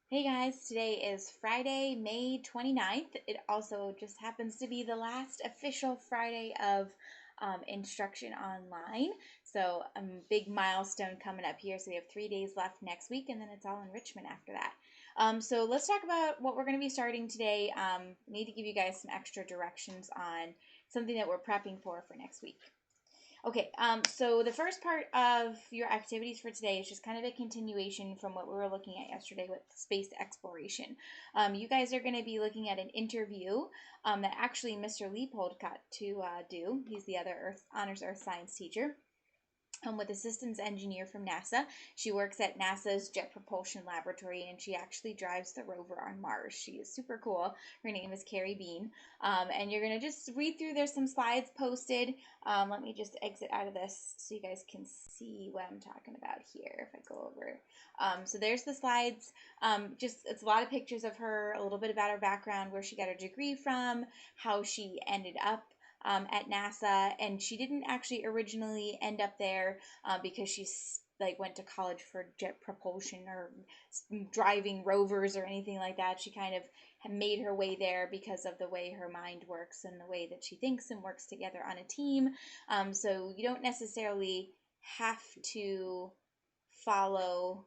Hey guys, today is Friday, May 29th. It also just happens to be the last official Friday of instruction online. So, a big milestone coming up here. So, we have 3 days left next week, and then it's all enrichment after that. So, let's talk about what we're going to be starting today. Need to give you guys some extra directions on something that we're prepping for next week. Okay, so the first part of your activities for today is just kind of a continuation from what we were looking at yesterday with space exploration. You guys are going to be looking at an interview that actually Mr. Leopold got to do. He's the other honors Earth Science teacher with a systems engineer from NASA. She works at NASA's Jet Propulsion Laboratory, and she actually drives the rover on Mars. She is super cool. Her name is Carrie Bean. And you're going to just read through. There's some slides posted. Let me just exit out of this so you guys can see what I'm talking about here if I go over. So there's the slides. It's a lot of pictures of her, a little bit about her background, where she got her degree from, how she ended up at NASA, and she didn't actually originally end up there because she's like went to college for jet propulsion or driving rovers or anything like that. She kind of made her way there because of the way her mind works and the way that she thinks and works together on a team. So you don't necessarily have to follow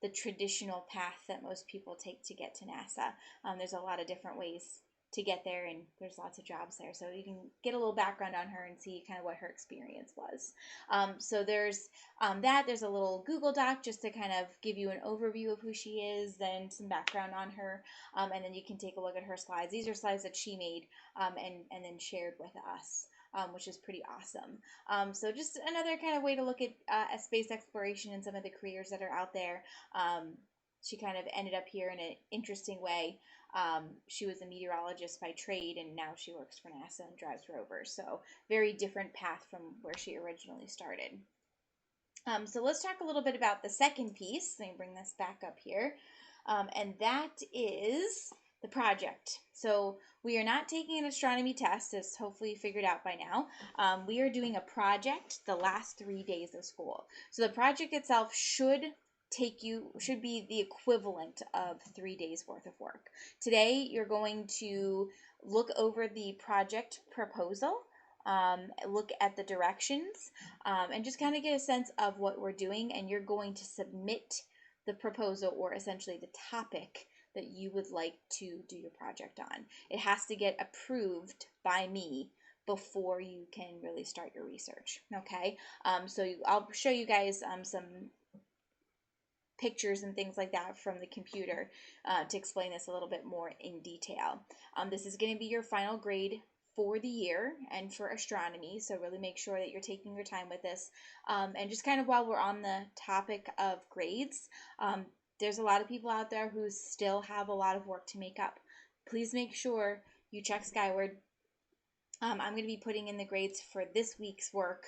the traditional path that most people take to get to NASA. There's a lot of different ways to get there, and there's lots of jobs there. So you can get a little background on her and see kind of what her experience was. So there's there's a little Google Doc just to kind of give you an overview of who she is, then some background on her, and then you can take a look at her slides. These are slides that she made and then shared with us. Which is pretty awesome. So just another kind of way to look at space exploration and some of the careers that are out there. She kind of ended up here in an interesting way. She was a meteorologist by trade, and now she works for NASA and drives rovers. So very different path from where she originally started. So let's talk a little bit about the second piece. Let me bring this back up here. And that is the project. So we are not taking an astronomy test, as hopefully you figured out by now. We are doing a project the last 3 days of school. So the project itself should be the equivalent of 3 days worth of work. Today you're going to look over the project proposal, look at the directions, and just kind of get a sense of what we're doing. And you're going to submit the proposal, or essentially the topic that you would like to do your project on. It has to get approved by me before you can really start your research. Okay, I'll show you guys some pictures and things like that from the computer to explain this a little bit more in detail. This is going to be your final grade for the year and for astronomy, so really make sure that you're taking your time with this. And just kind of while we're on the topic of grades, there's a lot of people out there who still have a lot of work to make up. Please make sure you check Skyward. I'm going to be putting in the grades for this week's work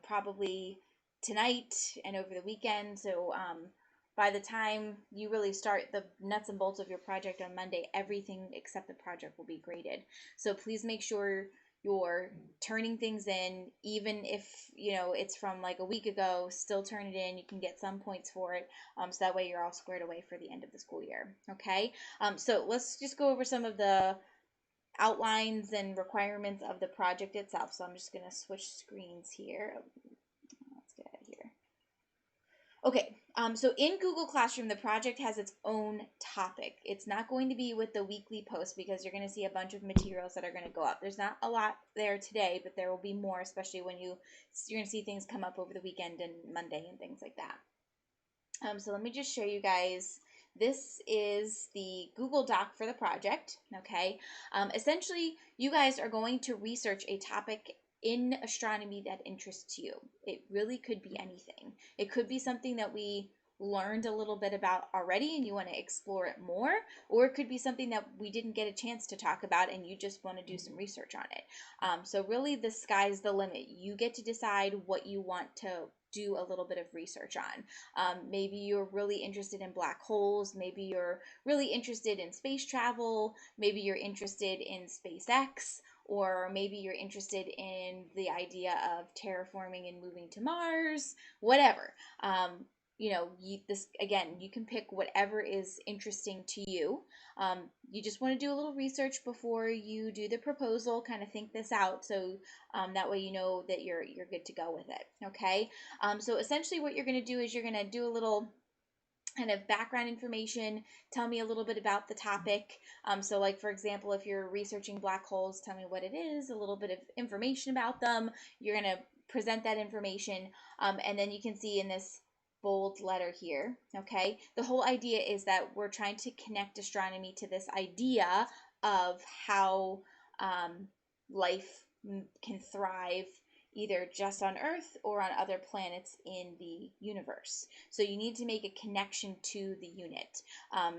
probably tonight and over the weekend. So by the time you really start the nuts and bolts of your project on Monday, everything except the project will be graded. So please make sure you're turning things in, even if it's from like a week ago. Still turn it in. You can get some points for it, so that way you're all squared away for the end of the school year. Okay, so let's just go over some of the outlines and requirements of the project itself. So I'm just going to switch screens here. Let's get out of here. Okay, so in Google Classroom, the project has its own topic. It's not going to be with the weekly post because you're going to see a bunch of materials that are going to go up. There's not a lot there today, but there will be more, especially when you're going to see things come up over the weekend and Monday and things like that. So let me just show you guys. This is the Google Doc for the project, okay? Essentially, you guys are going to research a topic in astronomy that interests you. It really could be anything. It could be something that we learned a little bit about already and you want to explore it more, or it could be something that we didn't get a chance to talk about and you just want to do some research on it. So really the sky's the limit. You get to decide what you want to do a little bit of research on. Maybe you're really interested in black holes. Maybe you're really interested in space travel. Maybe you're interested in SpaceX, or maybe you're interested in the idea of terraforming and moving to Mars, whatever. this again, you can pick whatever is interesting to you. You just want to do a little research before you do the proposal, kind of think this out, so that way you know that you're good to go with it. Okay. So essentially, what you're going to do is you're going to do a little kind of background information, tell me a little bit about the topic. So like, for example, if you're researching black holes, tell me what it is, a little bit of information about them. You're going to present that information, and then you can see in this bold letter here, okay, the whole idea is that we're trying to connect astronomy to this idea of how life can thrive either just on Earth or on other planets in the universe. So you need to make a connection to the unit.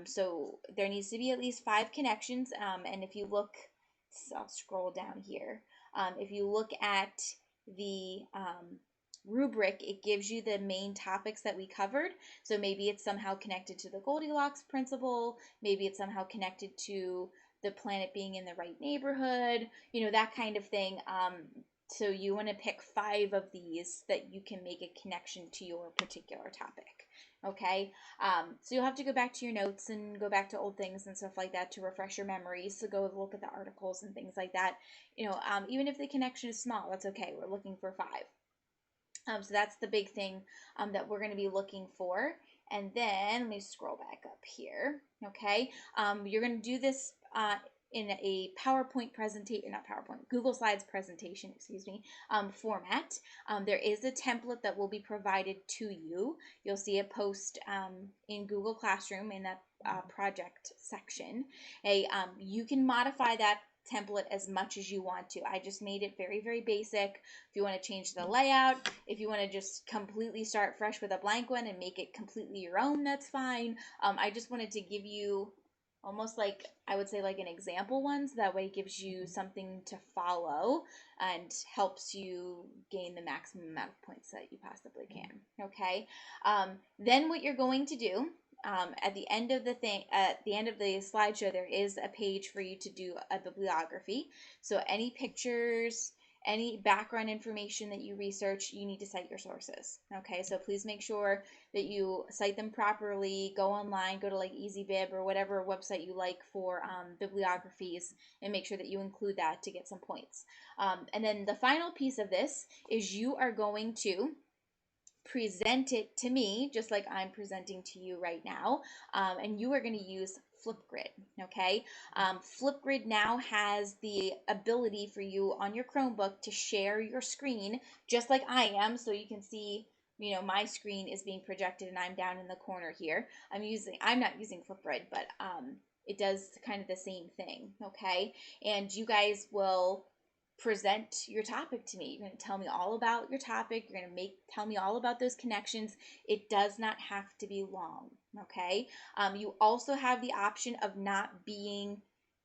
So there needs to be at least 5 connections. And if you look, I'll scroll down here. If you look at the rubric, it gives you the main topics that we covered. So maybe it's somehow connected to the Goldilocks principle. Maybe it's somehow connected to the planet being in the right neighborhood, that kind of thing. So you want to pick 5 of these that you can make a connection to your particular topic. Okay, so you'll have to go back to your notes and go back to old things and stuff like that to refresh your memory. So go look at the articles and things like that. Even if the connection is small, that's okay. We're looking for 5. So that's the big thing that we're going to be looking for. And then let me scroll back up here. Okay, you're going to do this in a PowerPoint presentation, not PowerPoint, Google Slides presentation, format. There is a template that will be provided to you. You'll see a post in Google Classroom in that project section. You can modify that template as much as you want to. I just made it very, very basic. If you want to change the layout, if you want to just completely start fresh with a blank one and make it completely your own, that's fine. I just wanted to give you almost like, I would say, like an example one, so that way it gives you something to follow and helps you gain the maximum amount of points that you possibly can. Okay. Then what you're going to do, at the end of the slideshow, there is a page for you to do a bibliography. So any pictures, any background information that you research, you need to cite your sources. Okay, so please make sure that you cite them properly. Go online, go to like EasyBib or whatever website you like for bibliographies, and make sure that you include that to get some points. And then the final piece of this is you are going to present it to me, just like I'm presenting to you right now, and you are going to use Flipgrid. Okay, Flipgrid now has the ability for you on your Chromebook to share your screen, just like I am, so you can see. My screen is being projected, and I'm down in the corner here. I'm not using Flipgrid, but it does kind of the same thing. Okay, and you guys will present your topic to me. You're going to tell me all about your topic. You're going to tell me all about those connections. It does not have to be long. Okay. You also have the option of not being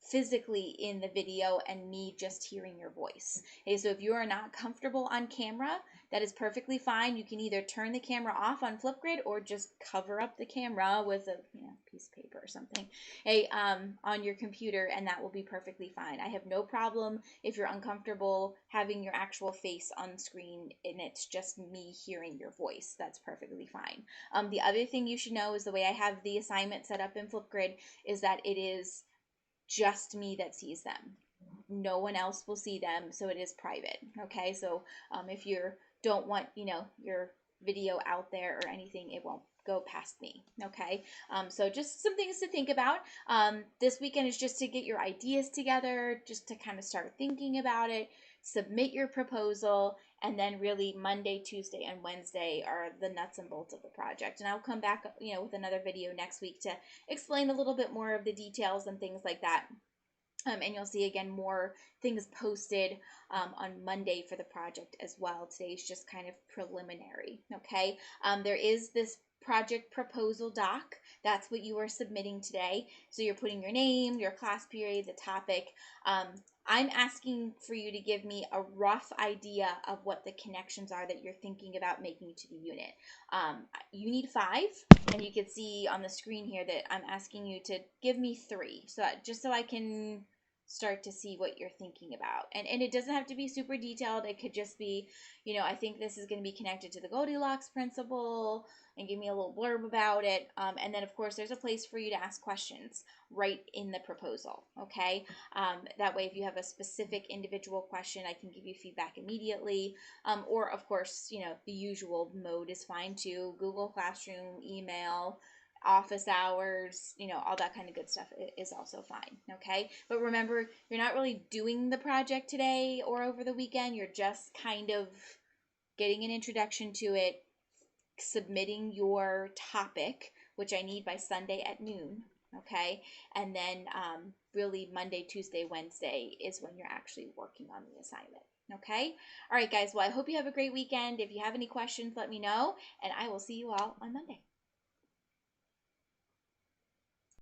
physically in the video and me just hearing your voice. Okay, so if you are not comfortable on camera, that is perfectly fine. You can either turn the camera off on Flipgrid or just cover up the camera with a piece of paper or something on your computer, and that will be perfectly fine. I have no problem if you're uncomfortable having your actual face on screen and it's just me hearing your voice. That's perfectly fine. The other thing you should know is the way I have the assignment set up in Flipgrid is that it is just me that sees them. No one else will see them, so it is private. Okay, so if you don't want your video out there or anything, it won't go past me. Okay, so just some things to think about. This weekend is just to get your ideas together, just to kind of start thinking about it, submit your proposal, and then really Monday, Tuesday, and Wednesday are the nuts and bolts of the project. And I'll come back, with another video next week to explain a little bit more of the details and things like that. And you'll see again more things posted on Monday for the project as well. Today's just kind of preliminary. Okay, there is this project proposal doc. That's what you are submitting today. So you're putting your name, your class period, the topic. I'm asking for you to give me a rough idea of what the connections are that you're thinking about making to the unit. You need 5, and you can see on the screen here that I'm asking you to give me 3. So just so I can start to see what you're thinking about. And it doesn't have to be super detailed. It could just be, I think this is going to be connected to the Goldilocks principle, and give me a little blurb about it. And then, of course, there's a place for you to ask questions right in the proposal. Okay. That way, if you have a specific individual question, I can give you feedback immediately. Or, of course, the usual mode is fine too: Google Classroom, email, office hours, all that kind of good stuff is also fine. Okay. But remember, you're not really doing the project today or over the weekend. You're just kind of getting an introduction to it, submitting your topic, which I need by Sunday at noon. Okay. And then really Monday, Tuesday, Wednesday is when you're actually working on the assignment. Okay. All right, guys. Well, I hope you have a great weekend. If you have any questions, let me know, and I will see you all on Monday.